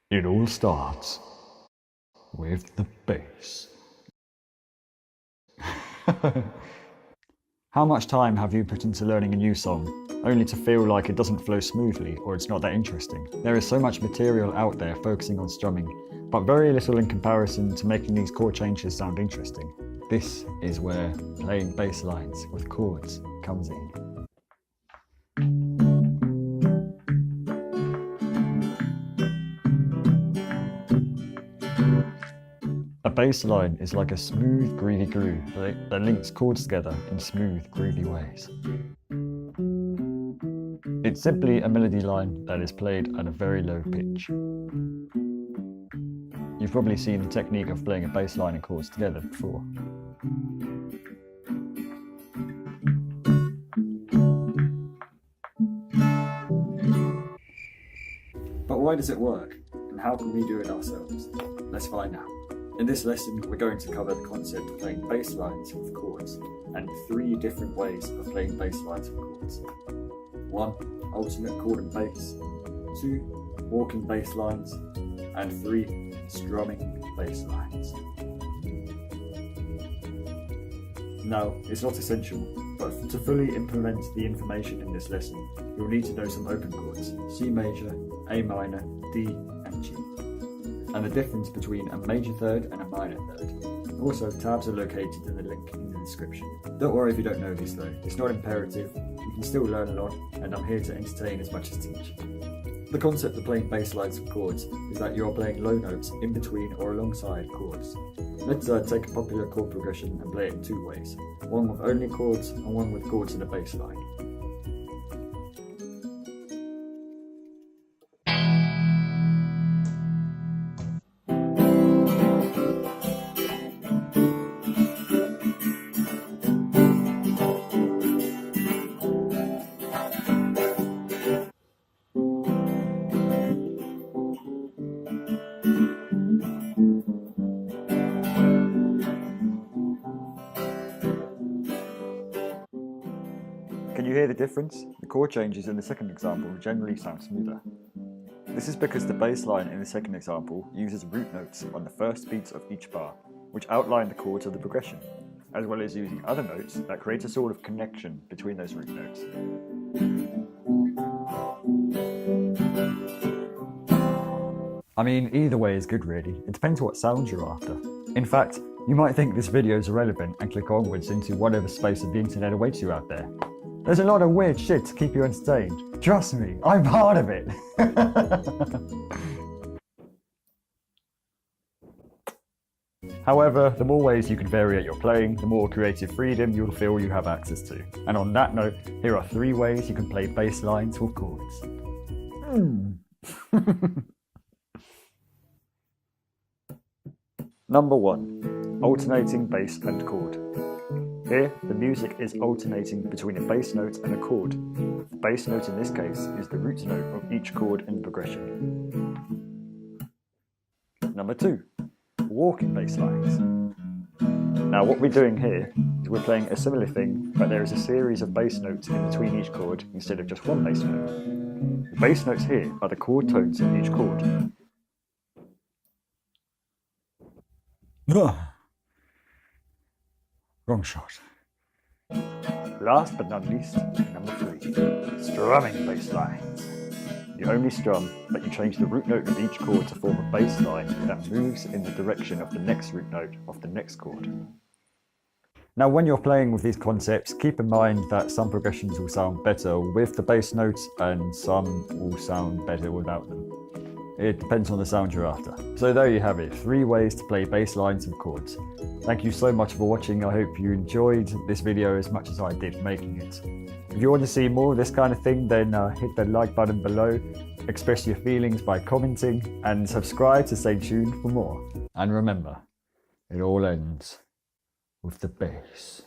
It all starts with the bass. How much time have you put into learning a new song, only to feel like it doesn't flow smoothly or it's not that interesting? There is so much material out there focusing on strumming, but very little in comparison to making these chord changes sound interesting. This is where playing bass lines with chords comes in. A bass line is like a smooth, groovy groove that links chords together in smooth, groovy ways. It's simply a melody line that is played at a very low pitch. You've probably seen the technique of playing a bass line and chords together before. But why does it work? And how can we do it ourselves? Let's find out. In this lesson, we're going to cover the concept of playing bass lines with chords, and 3 different ways of playing bass lines with chords. 1. Alternate chord and bass. 2. Walking bass lines. And 3. Strumming bass lines. Now, it's not essential, but to fully implement the information in this lesson, you'll need to know some open chords: C major, A minor, D, and G. And the difference between a major third and a minor third. Also, tabs are located in the link in the description. Don't worry if you don't know this though, it's not imperative, you can still learn a lot, and I'm here to entertain as much as teach. The concept of playing bass lines with chords is that you're playing low notes in between or alongside chords. Let's take a popular chord progression and play it in 2 ways, one with only chords and one with chords in a bass line. Can you hear the difference? The chord changes in the second example generally sound smoother. This is because the bass line in the second example uses root notes on the first beats of each bar, which outline the chords of the progression, as well as using other notes that create a sort of connection between those root notes. I mean, either way is good really, it depends what sound you're after. In fact, you might think this video is irrelevant and click onwards into whatever space of the internet awaits you out there. There's a lot of weird shit to keep you entertained. Trust me, I'm part of it. However, the more ways you can vary at your playing, the more creative freedom you'll feel you have access to. And on that note, here are 3 ways you can play bass lines with chords. Number 1. Alternating bass and chord. Here, the music is alternating between a bass note and a chord. The bass note in this case is the root note of each chord in the progression. Number 2. Walking bass lines. Now what we're doing here is we're playing a similar thing, but there is a series of bass notes in between each chord instead of just one bass note. The bass notes here are the chord tones in each chord. Wrong shot. Last but not least, number 3, strumming bass lines. You only strum, but you change the root note of each chord to form a bass line that moves in the direction of the next root note of the next chord. Now when you're playing with these concepts, keep in mind that some progressions will sound better with the bass notes and some will sound better without them. It depends on the sound you're after. So there you have it, 3 ways to play bass lines and chords. Thank you so much for watching. I hope you enjoyed this video as much as I did making it. If you want to see more of this kind of thing, then hit the like button below, express your feelings by commenting, and subscribe to stay tuned for more. And remember, it all ends with the bass.